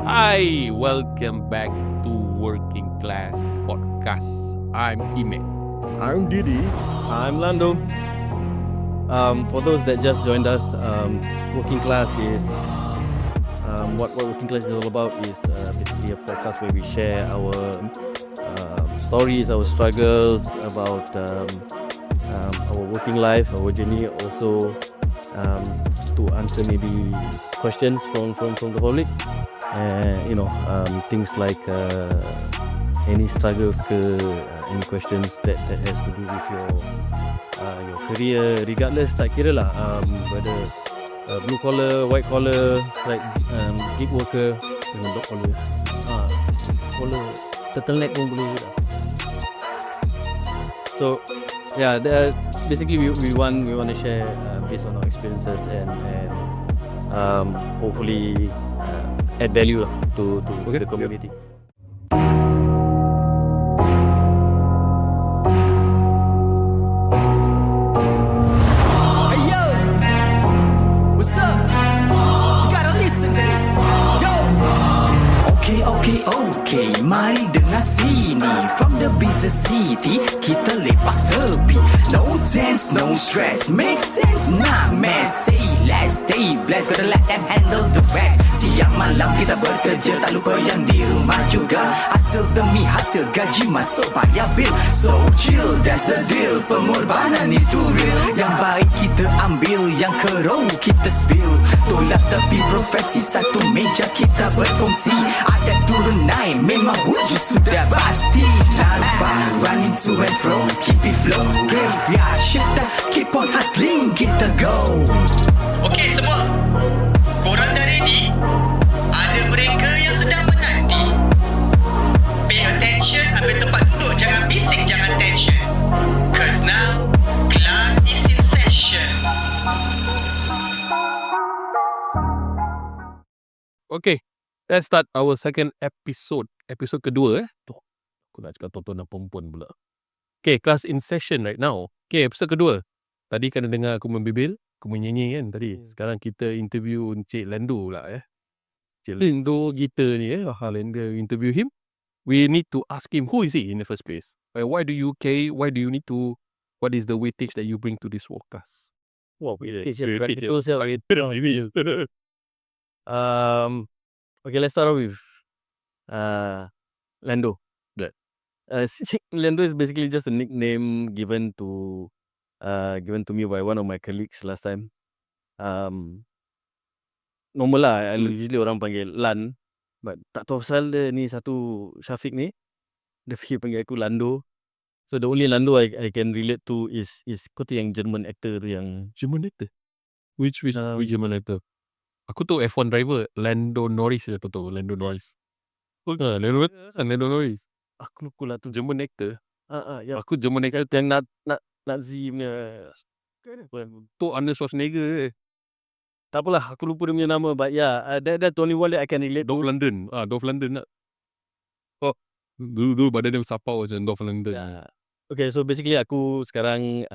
Hi, welcome back to Working Class Podcast. I'm Ime. I'm Didi. I'm Lando. For those that just joined us, Working Class is what Working Class is all about is basically a podcast where we share our stories, our struggles about our working life, our journey, also to answer maybe questions from the public, and things like any struggles, any questions that has to do with your career, regardless, tak kira lah, whether blue collar, white collar, like gig worker dengan dog collar, collar turtleneck pun boleh juga. So yeah, basically we want to share based on our experiences and hopefully add value lah to the community. Hey yo, what's up? You gotta listen to this. Yo. Okay, mari dengar sini. From the business city, kita lepak tepi. No tense, no stress, make sense, not mess. Say less, stay blessed, gotta let them handle the rest. Siang malam kita bekerja, tak lupa yang di rumah juga. Hasil demi hasil, gaji masuk bayar bil. So chill, that's the deal. Pengorbanan itu real. Yang baik kita ambil, yang keroh kita spill. Tolak tepi profesi, satu meja kita berkongsi. Ada turun naik, memang wujud sudah pasti. Narfa, running to and fro, keep it flow. Graveyard shifter, keep on hustling, kita go. Okey semua, korang dah ready? Ada mereka yang sedang menanti. Pay attention, ambil tempat duduk, jangan bising, jangan tension. Cause now, class is in session. Okay, let's start our second episode. Episode kedua Tuh, aku nak cakap tonton dan perempuan pula. Okay, class in session right now. Okay, episode kedua. Tadi kan dengar aku membibil, aku menyanyi kan tadi. Sekarang kita interview Encik Lando pula Encik Lando kita ni Lando interview him. We need to ask him, who is he in the first place? Why do you care? Why do you need to? What is the weightage that you bring to this podcast? Wow, practical self. Okay, let's start off with Lando. Right. Lando is basically just a nickname given to me by one of my colleagues last time. Normal lah, usually orang panggil Lan, but tak tahu pasal dia ni satu Syafiq ni, dia panggil aku Lando. So the only Lando I can relate to is kau tu yang German actor tu yang German actor? Which German actor? Aku tu F1 driver, Lando Norris je tahu Lando Norris. Lando Norris. Aku lupa lah tu. German actor. Ya. Aku German actor Yang Nazi punya. tu Arnold Schwarzenegger je. Tak apalah, aku lupa dia punya nama, but yeah, that's the only one that I can relate to. Dolph Lundgren. Dolph Lundgren nak. Dulu badan dia sapau macam Dolph Lundgren. Yeah. Okay, so basically aku sekarang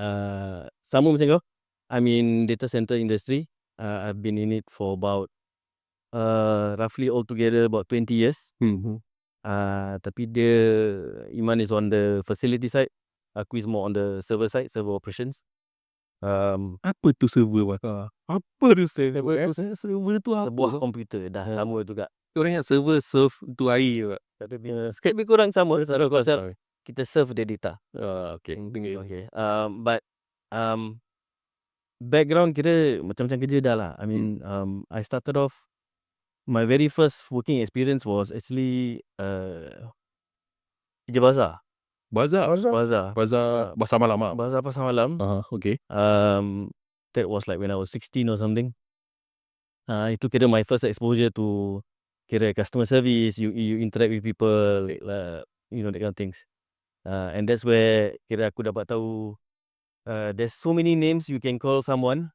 sama macam kau. I'm in data center industry. I've been in it for about roughly altogether about 20 years. Tapi dia Iman is on the facility side. Aku is more on the server side, server operations. Apa tu server? Apa tu server? Server tu apa? Sebuah komputer dah lama tu kak. Orang yang server serve tu air. Skype lebih kurang sama. Kita serve the data. Okay. But background kira macam-macam kerja dah lah. I mean, I started off, my very first working experience was actually kerja bazar. Bazar pasar malam. Bazar pasar malam. Okay. That was like when I was 16 or something. Itu kira my first exposure to kira customer service. You interact with people, like, that kind of things. And that's where kira aku dapat tahu there's so many names you can call someone.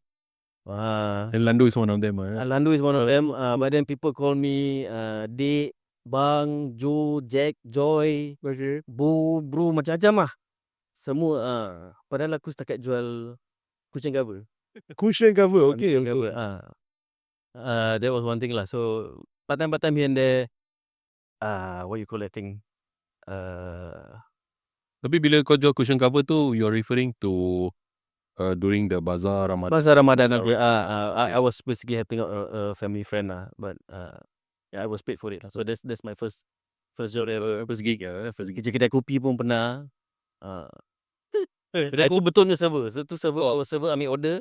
And Lando is one of them. Lando is one of them. But then people call me Dek, Bang, Joe, Jack, Joy, Bro, macam-macam lah. Semua. Padahal aku setakat jual cushion cover. Cushion cover. Okay. That was one thing lah. So part-time here and there. What you call that thing? Tapi bila kau jual cushion cover tu, you're referring to during the bazaar Ramadan. Masa Ramadan Bazaar. aku, I was basically helping out a family friend lah, but I was paid for it lah. So that's my first job ever, first gig lah. First gig kedai kopi pun pernah. Itu betulnya server. So tu server ambil order.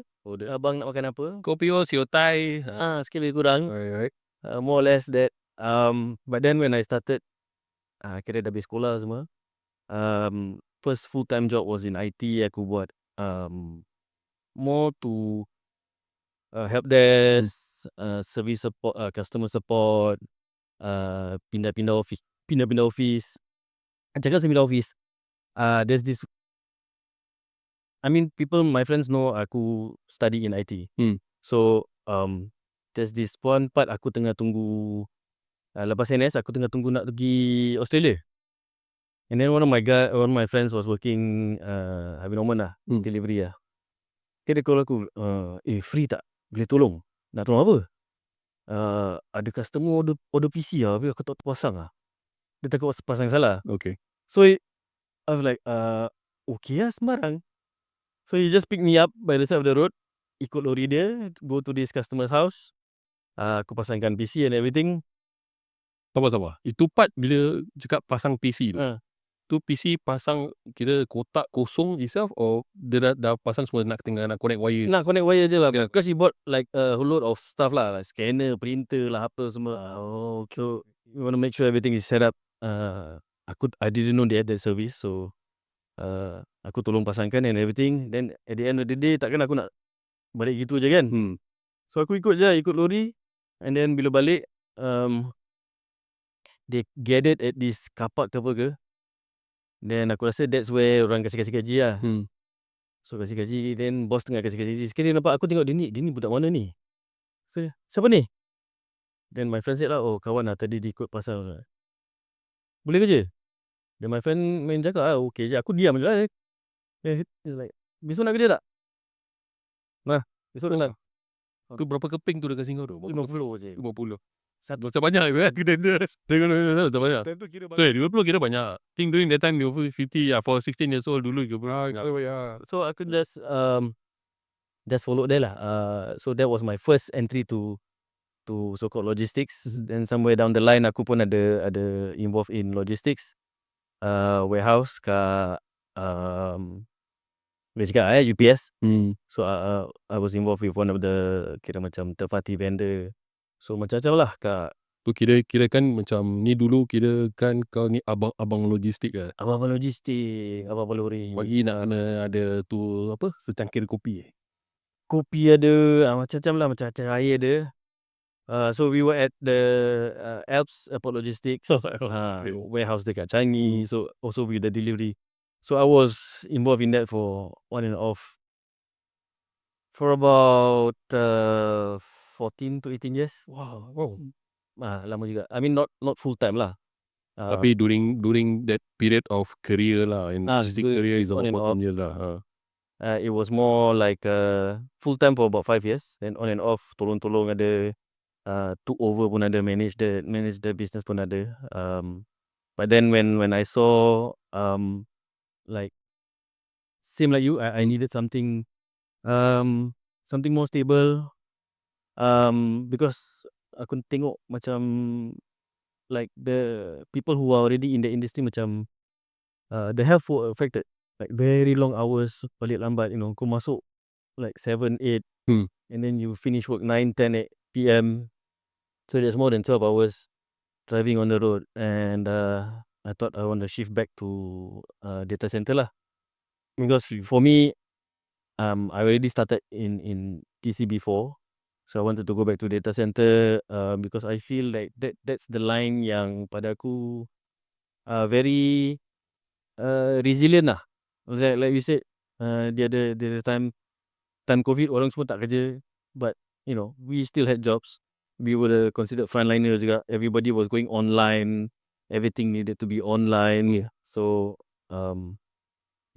Abang nak makan apa? Kopi o, sio tai. Sikit lebih kurang. Right. More or less that. But then when I started, kira dah habis sekolah semua. First full-time job was in IT. Aku buat more to help desk, service support, customer support, pindah-pindah office. Cakap pindah office. There's this. I mean, my friends know aku study in IT. So, there's this one part aku tengah tunggu, lepas NS aku tengah tunggu nak pergi Australia. And then one of my friends was working Harvey Norman lah, delivery lah. Dia call aku, free tak? Boleh tolong? Nak tolong apa? Ada customer order PC lah, tapi aku tak terpasang lah. Dia takut pasang salah. Okay. So, I was like, okay lah, sembarang. So he just pick me up by the side of the road, ikut lori dia, go to this customer's house. Aku pasangkan PC and everything. Sabar. Itu part bila cakap pasang PC tu. Tu PC pasang kira kotak kosong itself or dia dah pasang semua nak connect wire? Nak connect wire je lah. Because he bought like a whole load of stuff lah, like scanner, printer lah, apa semua. So you want to make sure everything is set up. I didn't know they had that service, so aku tolong pasangkan and everything. Then at the end of the day, takkan aku nak balik gitu je kan. So aku ikut lori. And then bila balik, they gathered at this car park ke apa ke. Then aku rasa that's where orang kasi gaji lah. So kasi gaji, then boss tengah kasi gaji. Sekali nampak aku tengok dia ni budak mana ni? So, siapa ni? Then my friend said lah, kawan lah, tadi dia ikut pasal. Boleh kerja? Then my friend main cakap okay je. Aku diam je lah. Then he's like, besok nak kerja tak? Nah, besok nak. Tu berapa keping tu dia kasi kau tu? 50 je. 50. Macam banyak kan? Macam banyak. Tentu kira So 50 kira banyak. Think during that time 50 for 16 years old dulu So aku just follow there lah. So that was my first entry to so-called logistics. Then somewhere down the line aku pun ada involved in logistics. Warehouse kat UPS. So I was involved with one of the kira macam third-party vendor. So macam-macam lah kat. Tu kira kan macam ni dulu kira kan kau ni abang logistik lah. Abang logistik, abang lori. Pagi nak ada tu apa? Secangkir kopi. Kopi ada, macam-macam lah, macam air ada. So we were at the Alps Airport Logistics, warehouse dekat Changi. So also with the delivery. So I was involved in that for on and off for about 14 to 18 years. Wow. Lama juga. I mean not full time lah. Tapi during that period of career lah, in career is about 14 years lah. It was more like full time for about 5 years. Then on and off, tolong ada, took over pun ada, manage the business pun ada. But then when I saw like same like you, I needed something more stable. Because aku tengok macam like the people who are already in the industry macam the health were affected. Like very long hours, balik lambat, kau masuk like 7, 8 and then you finish work 9, 10 PM. So there's more than 12 hours driving on the road. And I thought I want to shift back to data center lah. Because for me, I already started in TC before. So I wanted to go back to data center because I feel like that's the line yang pada aku very resilient lah. Like we said, the other time COVID orang semua tak kerja, but we still had jobs. We were considered frontliners juga. Everybody was going online. Everything needed to be online. So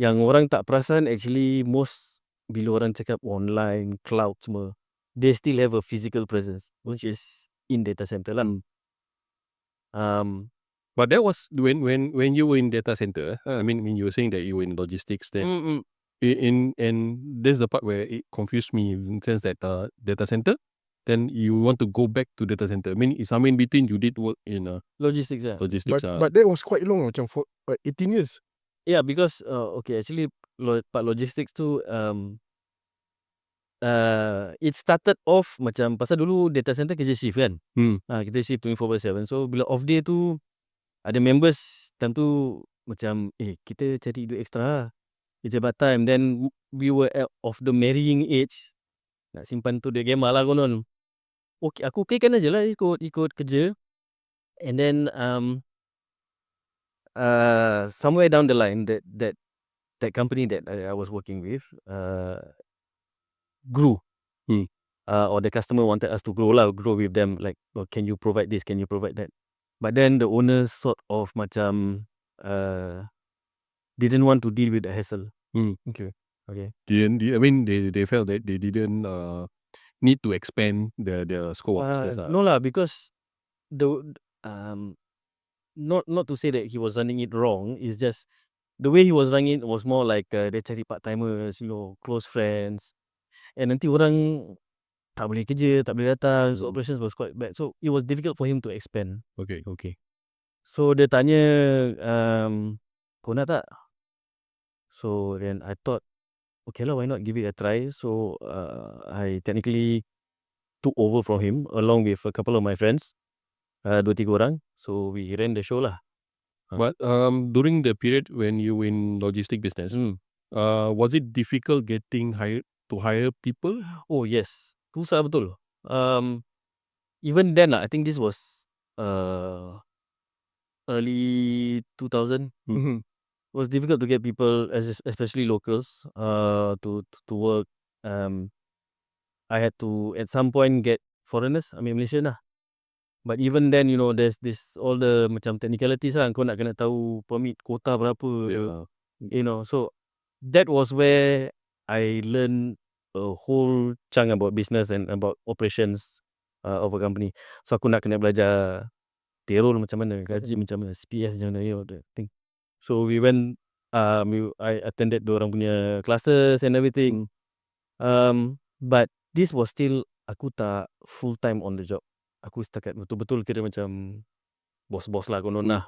yang orang tak perasan actually most bila orang cakap online, cloud semua, they still have a physical presence, which is in data center lah. But that was when you were in data center. I mean, when you were saying that you were in logistics, then and this is the part where it confused me in the sense that data center, then you want to go back to data center. I mean, it's somewhere in between. You did work in logistics. Yeah. logistics. But that was quite long, macam for 18 years. Yeah, because okay, actually part logistics tu it started off macam pasal dulu data center kerja shift kan. Kita shift 24/7. So bila off day tu ada members time tu macam kita cari duit extra lah. Kerja part time. Then we were of the marrying age. Nak simpan tu duit gambar lah konon. Okay, aku okeykan aje lah ikut kerja. And then somewhere down the line that company that I was working with grew. Or the customer wanted us to grow with them, like, oh, can you provide this, can you provide that. But then the owner sort of macam didn't want to deal with the hassle. Okay. I mean, they felt that they didn't need to expand the scope of business. No lah, because the not to say that he was running it wrong, it's just the way he was running it was more like dia cari part-timers, close friends. And nanti orang tak boleh kerja, tak boleh datang. So operations was quite bad. So it was difficult for him to expand. Okay. So dia tanya, kau nak tak? So then I thought, okay lah, why not give it a try. So I technically took over from him along with a couple of my friends, 2-3 orang. So we ran the show lah. But during the period when you were in logistic business, was it difficult getting hired to hire people? Oh yes, susah betul. Even then I think this was early 2000. It was difficult to get people, especially locals, to work. I had to at some point get foreigners, I mean Malaysian lah. But even then, there's this all the macam technicalities lah. Kau nak kena tahu permit quota berapa. So that was where I learned a whole chunk about business and about operations of a company. So aku nak kena belajar payroll macam mana, gaji macam mana, CPF macam mana, that thing. So we went, I attended diorang punya classes and everything. But this was still, aku tak full time on the job. Aku setakat betul-betul kira macam bos-bos lah konon lah.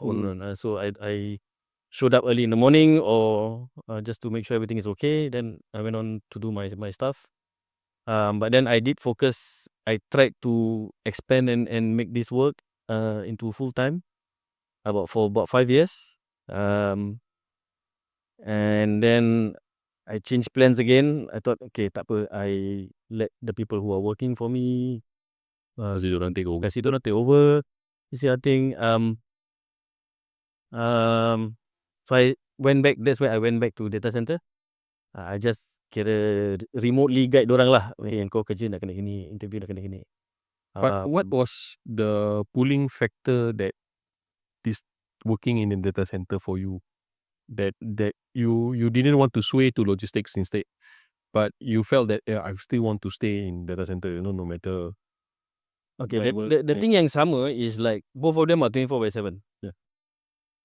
So I showed up early in the morning or just to make sure everything is okay. Then I went on to do my stuff. But then I did focus. I tried to expand and make this work into full time for about 5 years. And then I changed plans again. I thought, okay, tak apa, I let the people who are working for me kasi diorang take over. This kind of thing. So I went back. That's why I went back to data center. I just kira remotely guide dorang lah. Kau kerja nak kena gini, interview nak kena gini. But what was the pulling factor that this working in a data center for you? That you didn't want to sway to logistics instead, but you felt that I still want to stay in data center, no matter. Okay, the thing yang sama is like both of them are 24/7. Yeah.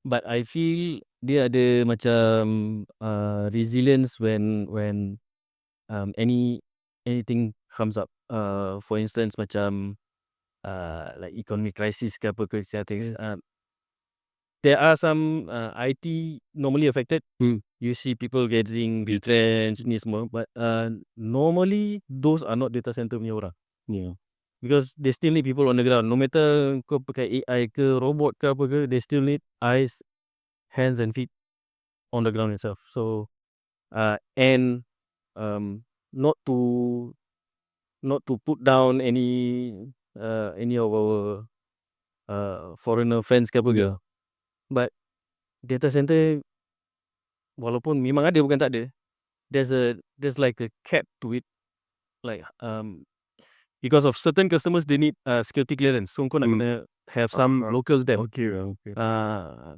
But I feel dia ada macam resilience when anything comes up. For instance macam like economic crisis ke apa ke things. There are some IT normally affected. You see people getting retrenched ni semua, but normally those are not data center punya orang. Yeah. Because they still need people on the ground. No matter kau pakai AI ke robot ke apa ke, they still need eyes, hands and feet on the ground itself. So and not to put down any of our foreigner friends ke apa ke. But data center walaupun memang ada bukan tak ada, there's like a cap to it. Like because of certain customers they need security clearance. So kau nak kena have some locals there. Okay.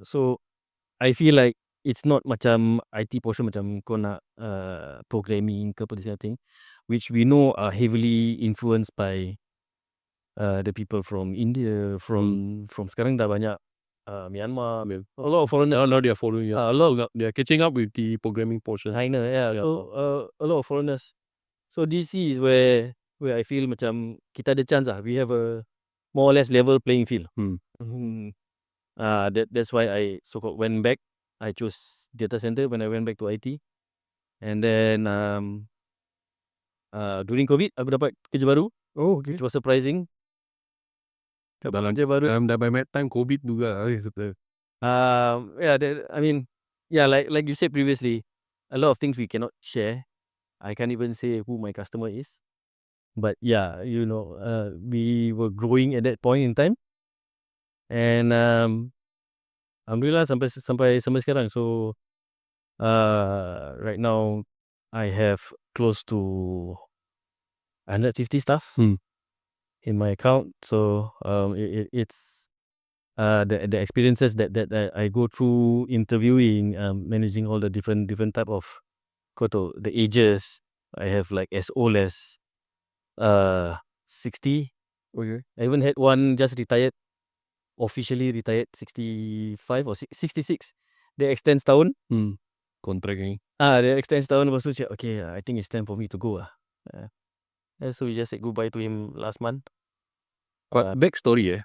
So I feel like it's not macam IT portion macam kau nak programming ke apa this kind of thing, which we know are heavily influenced by the people from India, from sekarang dah banyak Myanmar, a lot of foreigners. Now they are following you. A lot of They are catching up with the programming portion. China, yeah. So, a lot of foreigners. So DC is where I feel macam kita ada chance lah. We have a more or less level playing field. That's why I so-called went back. I chose data center when I went back to IT. And then during COVID, aku dapat kerja baru. Oh, okay. Which was surprising. Dalam Kerja baru. dah by that time COVID juga. I mean, yeah, like you said previously, a lot of things we cannot share. I can't even say who my customer is. But yeah, we were growing at that point in time. And alhamdulillah sampai sekarang. So right now I have close to 150 staff in my account. So it's the experiences that I go through interviewing, managing all the different type of the ages. I have like as old as 60. Okay. I even had one just officially retired 65 or 66. They extend setahun. Kontrak ni. They extend setahun. Lepas tu cakap, okay, I think it's time for me to go. So we just said goodbye to him last month. But backstory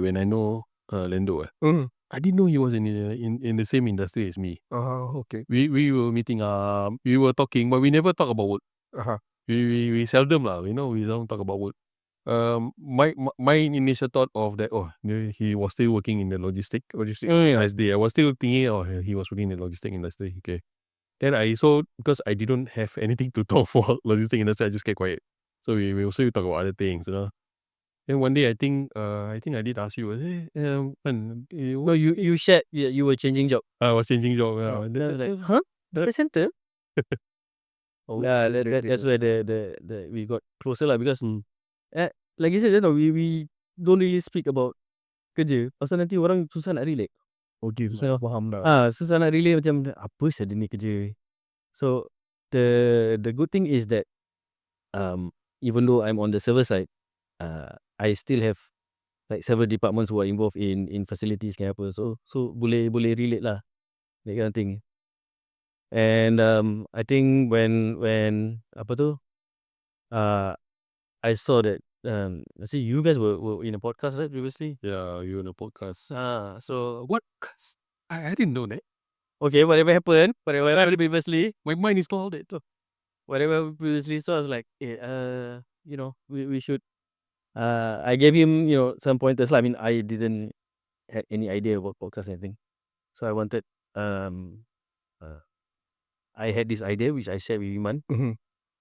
when I know Lando I didn't know he was in the same industry as me. Okay. We were meeting we were talking, but we never talk about work. We seldom lah, we don't talk about work. My initial thought of that, he was still working in the logistic industry. I was still thinking, he was working in the logistic industry. Okay. Then because I didn't have anything to talk for logistic industry, I just kept quiet. So we also talk about other things, Then one day I think I did ask you, No, you shared you were changing job. I was changing job. Then I was like, huh? Data center? That's where the we got closer lah, because like you said, we don't really speak about kerja. Pasal nanti orang susah nak relate. Okay, Susah faham dah. susah nak relate macam apa sahaja ni kerja. So the good thing is that even though I'm on the server side, I still have like several departments who are involved in facilities kayak apa. So boleh relate lah, that kind of thing. And I think when apa tu, I saw that see you guys were in a podcast, right, previously? Yeah, you in a podcast. So What? I didn't know that. okay, whatever happened previously, My mind is all that. whatever previously, so I was like, we should. I gave him, some pointers lah. I mean, I didn't have any idea about podcast or anything, so I wanted. I had this idea which I shared with Iman.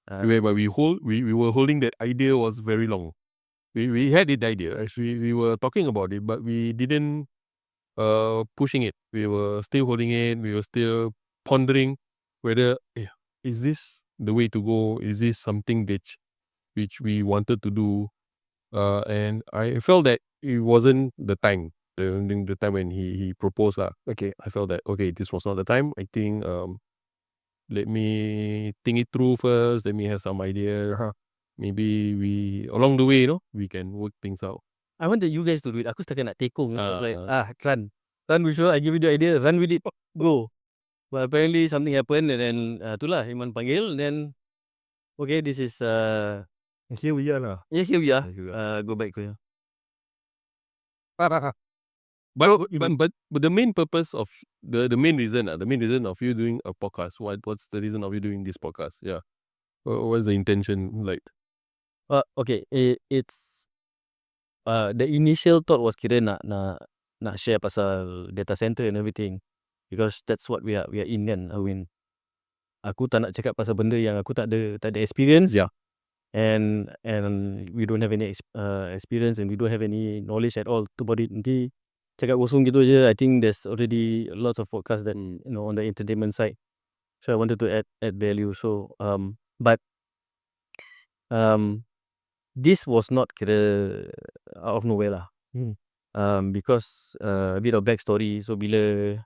But we were holding that idea was very long. We had the idea. Actually, we were talking about it, but we didn't pushing it. We were still holding it. We were still pondering whether is this the way to go? Is this something which we wanted to do? And I felt that it wasn't the time. During the time when he proposed, okay, I felt that this was not the time. I think let me think it through first. Let me have some idea. Maybe we along the way, we can work things out. I wanted you guys to do it. Aku setakat nak tekong. Run with it. I give you the idea. Run with it. Go. But apparently something happened, and then itulah Iman panggil. And then okay, this is Here we are lah. yeah, here we are. Go back to you. But the main purpose of the main reason of you doing a podcast, what's the reason of you doing this podcast? Yeah, what's the intention like? Okay, it's the initial thought was kira nak share pasal data center and everything, because that's what we are in kan. I mean, aku tak nak cakap pasal benda yang aku tak ada experience. Yeah. And we don't have any experience, and we don't have any knowledge at all about it. Nanti cakap kosong gitu je. I think there's already lots of podcasts that on the entertainment side. So I wanted to add value. So but this was not kira out of nowhere lah. Because a bit of backstory. So bila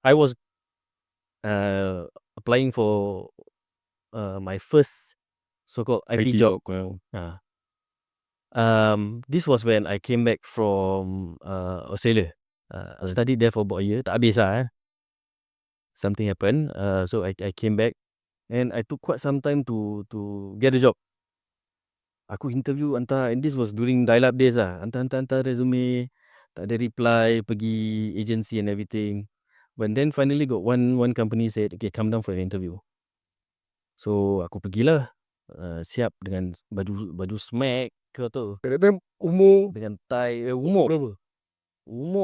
I was applying for my first so-called IT job. This was when I came back from Australia. I studied there for about a year. Tak habis lah. Something happened. So I came back and I took quite some time to get a job. Aku interview hantar, and this was during dial-up days lah. Hantar resume, tak ada reply, pergi agency and everything. But then finally got one company said, okay, come down for an interview. So aku pergilah, siap dengan baju smack ke tu, At that time, umur dengan tie. Umur berapa?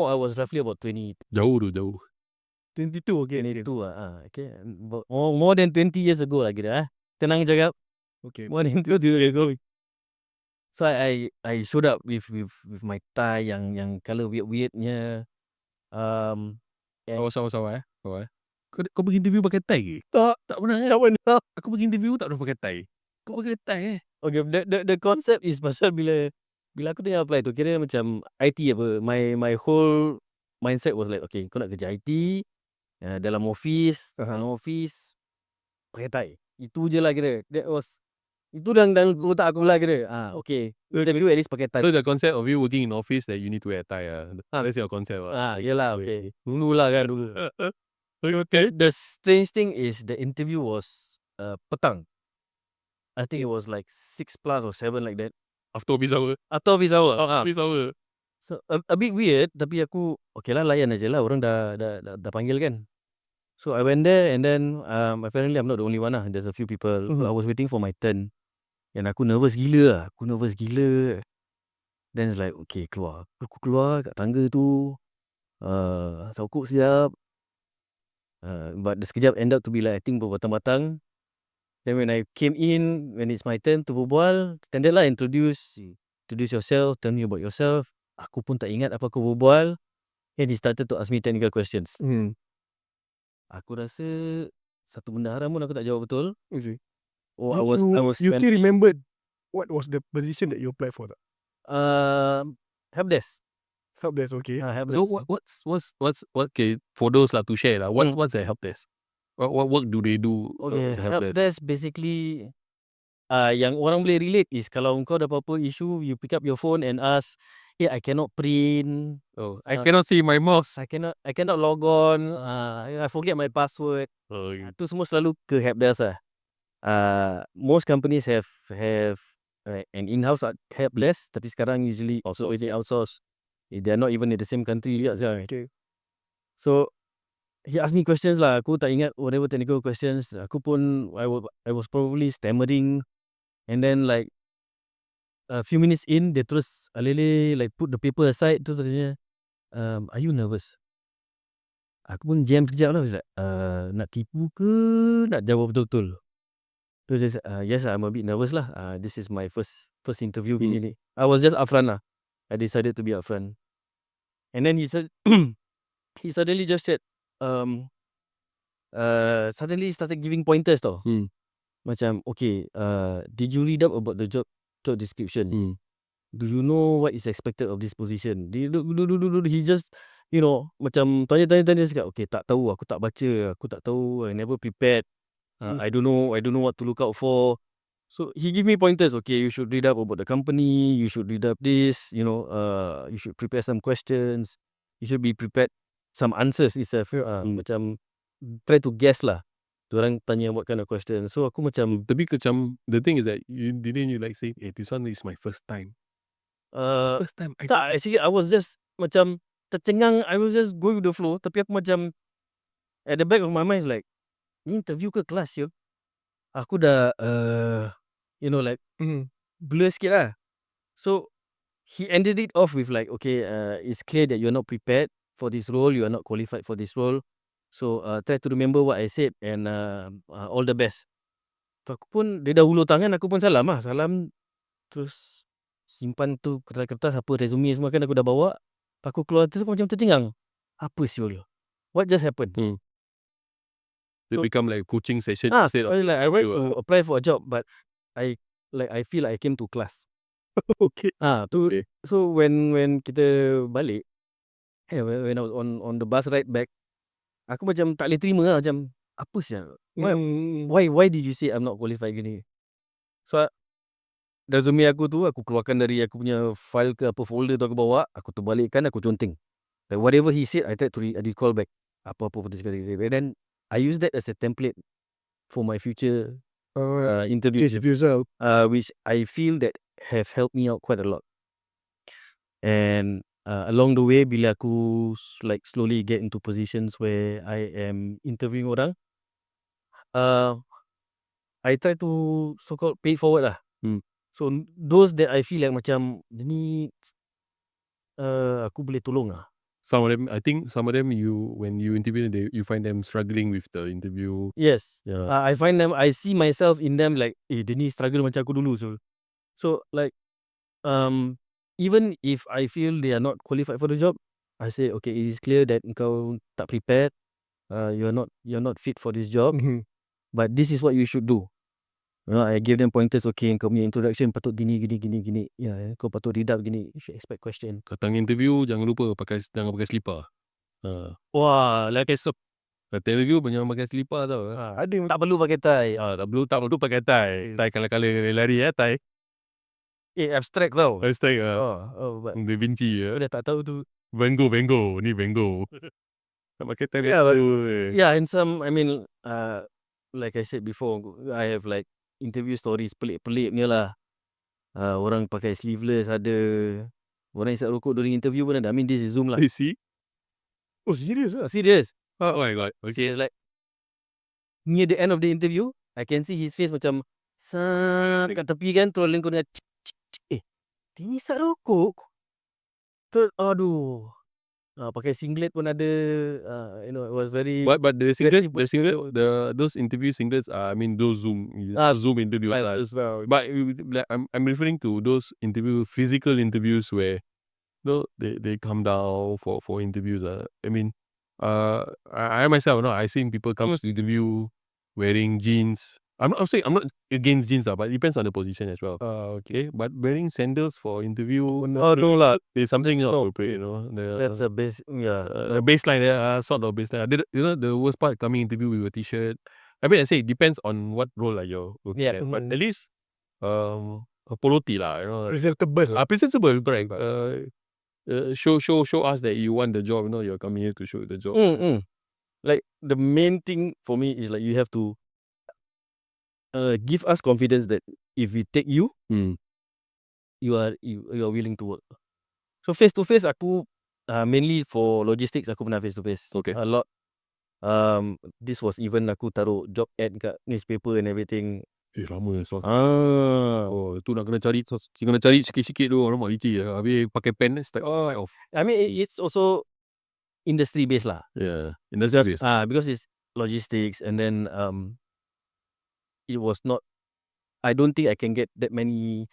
I was roughly about 20, Jauh tu, jauh. 22, okay. 22 lah. Okay, more than 20 years ago lah kira. Tenang cakap, Okay. more than 20 years ago. So I showed up with my tie yang colour weirdnya. And Awal. Kau pergi interview pakai tie ke? Tak pernah. tak pernah. Aku pergi interview tak pernah pakai tie. Kau pakai tie okay, the concept is pasal bila aku tengah apply tu, kira macam IT apa. My whole mindset was like, okay, kau nak kerja IT, dalam office, pakai tie. Itu je lah kira. Itu dalam otak aku lah kira. Okay, interview at least pakai tie. So the concept of you working in office that you need to wear a tie that's your concept Yelah, okay. Dulu lah kan, dulu. Okay. The strange thing is the interview was petang. I think it was like 6 plus or 7 like that. After office hour. Atau office hour. Office hour. So a bit weird, tapi aku okay lah, layan aja lah, orang dah panggil kan. So I went there and then apparently I'm not the only one lah. There's a few people. I was waiting for my turn. And aku nervous gila. Then it's like, okay, keluar. Aku keluar kat tangga tu. Saukuk siap. But the sekejap end up to be like, I think berbatang-batang. Then when I came in, when it's my turn to berbual, standard lah, introduce yourself, tell me about yourself. Aku pun tak ingat apa aku berbual. And he started to ask me technical questions. Aku rasa satu benda haram pun aku tak jawab betul. Okay. I was You still remembered what was the position that you applied for? help desk. Help desk, okay. Help So desk. what's okay for those lah to share lah. What's a help desk? What work do they do? Okay, as a help desk basically yang orang boleh relate is kalau kau ada apa-apa issue, you pick up your phone and ask, hey, I cannot print. I cannot see my mouse. I cannot log on. I forget my password. Itu semua selalu ke help desk lah. Most companies have an in-house help desk, tapi sekarang usually also outsource. They are not even in the same country juga sekarang. So he asked me questions lah. Aku tak ingat whatever technical questions. Aku pun I was probably stammering. And then like a few minutes in, dia terus alele like put the paper aside. Terus tanya, are you nervous? Aku pun jam sekejap lah. Like, nak tipu ke nak jawab betul-betul? Terus dia said, yes, I'm a bit nervous lah. This is my first interview ni. I was just upfront lah. I decided to be upfront. And then he said, he suddenly just said, suddenly started giving pointers tau. Macam, okay, did you read up about the job description? Do you know what is expected of this position? He just, you know, macam tanya cakap, okay, tak tahu, aku tak baca, aku tak tahu, I never prepared. I don't know what to look out for. So he give me pointers. Okay, you should read up about the company. You should read up this. You know, you should prepare some questions. You should be prepared some answers. It's a macam try to guess lah. Diorang tanya what kind of question. So aku macam, Tapi macam the thing is that you like say, hey, this one is my first time. First time. tak, actually I was just macam tercengang. I was just going with the flow. Tapi aku macam at the back of my mind is like, ni interview ke kelas je? Aku dah you know like blur sikit lah. So he ended it off with like, okay, it's clear that you're not prepared for this role, you are not qualified for this role. So try to remember what I said and all the best. So, aku pun, dia dah hulur tangan, aku pun salam lah. Salam, terus simpan tu kertas-kertas apa resume semua kan aku dah bawa. Aku keluar terus aku macam tercengang. Apa siul? What just happened? It become like coaching session Instead of like I went to apply for a job, but I feel like I came to class. Okay. So when kita balik, when I was on the bus ride back, aku macam tak boleh terima lah, macam apa sih? Why did you say I'm not qualified gini? So resume aku tu aku keluarkan dari aku punya file ke apa folder tu aku bawa, aku terbalikkan, aku conteng. Like whatever he said, I tried to recall back apa-apa pun dia cakap. And then I use that as a template for my future interviews, Interviews lah. which I feel that have helped me out quite a lot. And along the way, bila aku like slowly get into positions where I am interviewing orang, I try to so-called pay it forward lah. So those that I feel like macam ni aku boleh tolong lah. Some of them, I think some of them when you interview them, you find them struggling with the interview. Yes. Yeah. I find them, I see myself in them like, dia ni struggle macam aku dulu. So like, even if I feel they are not qualified for the job, I say, okay, it is clear that kau tak prepared, you're not fit for this job, but this is what you should do. You know, I give them pointers. Okay, kau punya introduction patut gini. Ya, kau patut read up gini. You should expect question. Datang interview, jangan lupa jangan pakai slipper. Wah, like Datang interview jangan pakai slipper tau. ada yang tak perlu pakai tie. Tak perlu pakai tie. Tie kala-kala lari tie. Abstract tau. Hashtag But Da Vinci aku dah tak tahu tu. Van Gogh. Ni Van Gogh. Tak pakai tie. Yeah, and some, I mean, like I said before, I have like interview stories pelik-pelik punya lah. Orang pakai sleeveless ada. Orang isap rokok during interview pun ada. I mean, this is Zoom lah. You see? Oh, serious lah. Serious. Oh my god. Okay, Okay. it's like near the end of the interview, I can see his face macam kat tepi kan, terus lengkau dengan dia ni isap rokok. Terus, aduh. Pakai singlet pun ada. You know, it was very. But the singlet, those interview singlets are, I mean, those Zoom interviews. But like, I'm referring to those physical interviews where they come down for interviews. I mean, I myself, I seen people come to interview wearing jeans. I'm not against jeans, but it depends on the position as well. Okay, but wearing sandals for interview, no lah. There's something not appropriate, you know. That's a base. Yeah. Baseline, sort of baseline. You know, the worst part, coming interview with a t-shirt. I mean, I say it depends on what role you're looking at. But at least, a polo tee lah, you know. Presentable lah. Presentable, correct. Show us that you want the job. You know, you're coming here to show the job. Like the main thing for me is like you have to give us confidence that if we take you, you are willing to work. So face to face aku mainly for logistics aku pernah face to face. Okay. A lot. This was even aku taruh job ad kat newspaper and everything. Lama so. Tu nak kena cari sikit-sikit tu. Orang licik lah. Habis pakai pen start off. I mean it's also industry based lah. Yeah, industry based. Because it's logistics and then it was not, I don't think I can get that many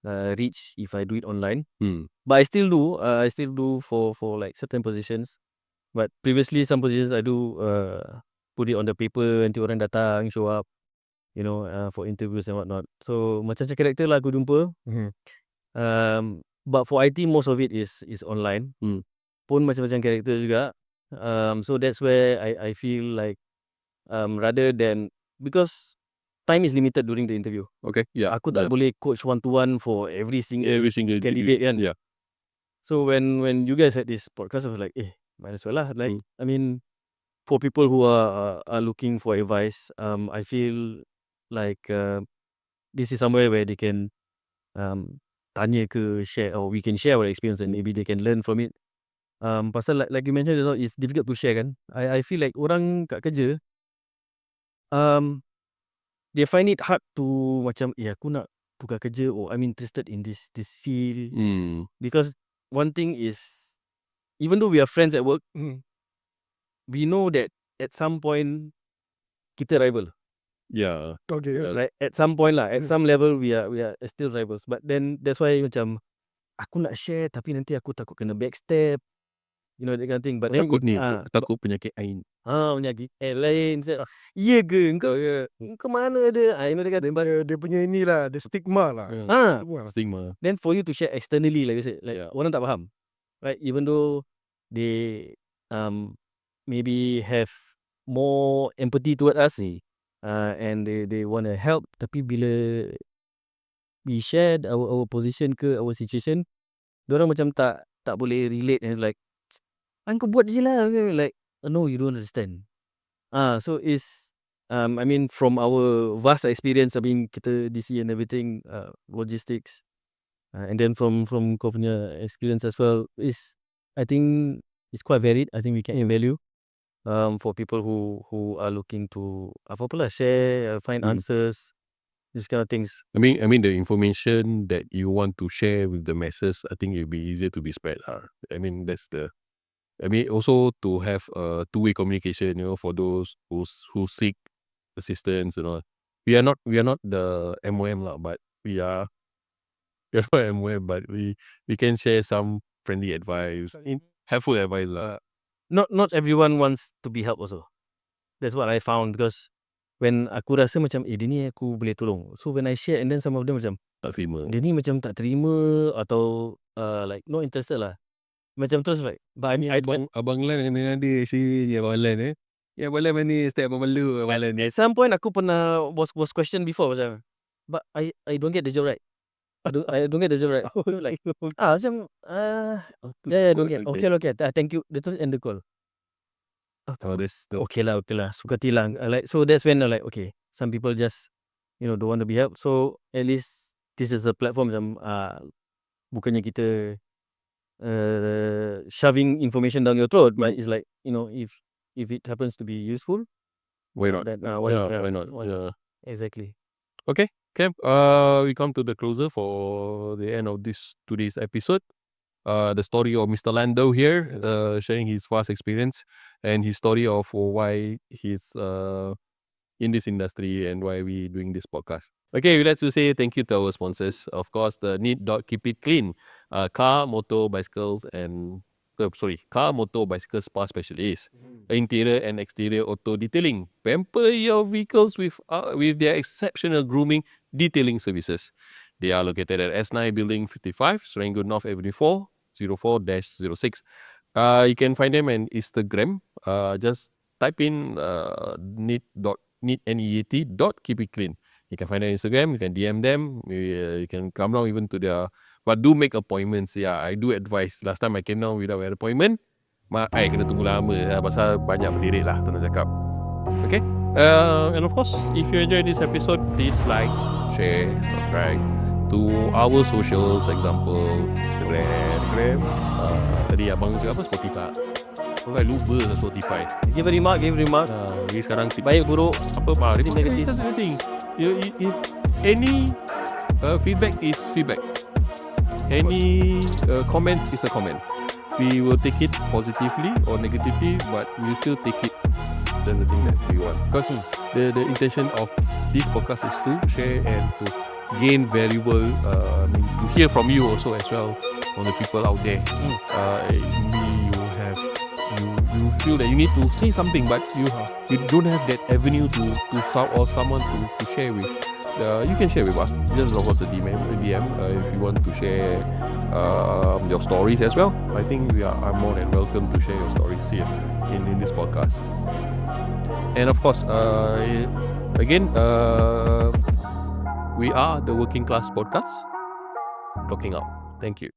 reach if I do it online. But I still do for like certain positions. But previously some positions I do put it on the paper nanti orang datang show up, you know, for interviews and whatnot. So macam karakter lah aku jumpa. But for IT most of it is online. Pun macam-macam karakter juga. So that's where I feel like rather than, because time is limited during the interview. Okay, yeah. Aku tak boleh coach one-to-one for every single candidate kan. Yeah. So when you guys had this podcast, I was like, might as well lah. Like, I mean, for people who are looking for advice, I feel like this is somewhere where they can tanya ke share, or we can share our experience and maybe they can learn from it. Pasal like you mentioned, it's difficult to share kan. I feel like orang kat kerja, they find it hard to macam aku nak buka kerja, or I'm interested in this field. Because one thing is, even though we are friends at work, we know that at some point kita rival. Yeah. Okay. Like at some point lah, at some level we are still rivals. But then that's why macam aku nak share tapi nanti aku takut kena backstab. You know, that kind of thing. But Takut ni, takut penyakit ain. Penyakit lain. Iya ke? Engkau mana ada? You know, Dia punya inilah, the stigma lah. Stigma. Then for you to share externally, like you said, like orang tak faham. Right? Even though they maybe have more empathy toward us, and they want to help, tapi bila we shared our position ke our situation, diorang macam tak boleh relate and like, kau buat je lah, like no, you don't understand. So is I mean from our vast experience, I mean kita DC and everything, logistics, and then from kau punya experience as well, is I think it's quite varied. I think we can add value for people who are looking to apa lah share, find answers, these kind of things. I mean the information that you want to share with the masses, I think it'll be easier to be spread. I mean also to have a two-way communication, for those who seek assistance, We are not the MOM lah, but we are not MOM, but we can share some friendly advice, helpful advice lah. Not everyone wants to be helped also. That's what I found, because when aku rasa macam dia ni aku boleh tolong, so when I share and then some of them macam Tak terima. dia ni macam tak terima atau like not interested lah. Macam terus like, but I mean Abang Lan ada si Abang Lan Ya Abang Lan mana step Abang Malu Abang Lan ni. at some point aku pernah was questioned before macam, but I don't get the job right. I don't get the job right. Like macam yeah, don't get. Okay. Thank you. Dia terus end the call. Okay lah. Suka hati lah. Like, so that's when like, okay, some people just don't want to be helped. So at least this is a platform macam bukannya kita shoving information down your throat, but it's like, if it happens to be useful, Why not? then Why not? Yeah. Exactly. Okay. We come to the closer for the end of today's episode. The story of Mr. Lando here, sharing his vast experience and his story of why he's in this industry and why we doing this podcast. Okay, we'd like to say thank you to our sponsors. Of course, the Keep It Clean, car, motor, bicycles, and car, motor, bicycle spa specialist, interior and exterior auto detailing. Pamper your vehicles with their exceptional grooming detailing services. They are located at S9 Building 55, Serangoon North Avenue 4, 04-06. You can find them on Instagram. Just type in neat.keepitclean. You can find them on Instagram. You can DM them. You can come down even to their. But do make appointments. Yeah, I do advise. Last time I came down without an appointment, I kena tunggu lama pasal banyak berdiri lah, tu nak cakap. Okay. And of course, if you enjoyed this episode, please like, share, subscribe to our socials. Example, Instagram. Tadi abang cakap apa? Spotify. I lupa Spotify. Give a remark. Jadi sekarang Baik buruk apa negatif. That's the thing. Any feedback is feedback. Any comment is a comment. We will take it positively or negatively, but we will still take it. That's the thing that we want. Because the intention of this podcast is to share and to gain valuable, to hear from you also as well, from the people out there. You feel that you need to say something, but you don't have that avenue to or someone to share with. You can share with us. Just drop us a DM if you want to share your stories as well. I think I'm more than welcome to share your stories here in this podcast. And of course, again, we are the Working Class Podcast. Talking out. Thank you.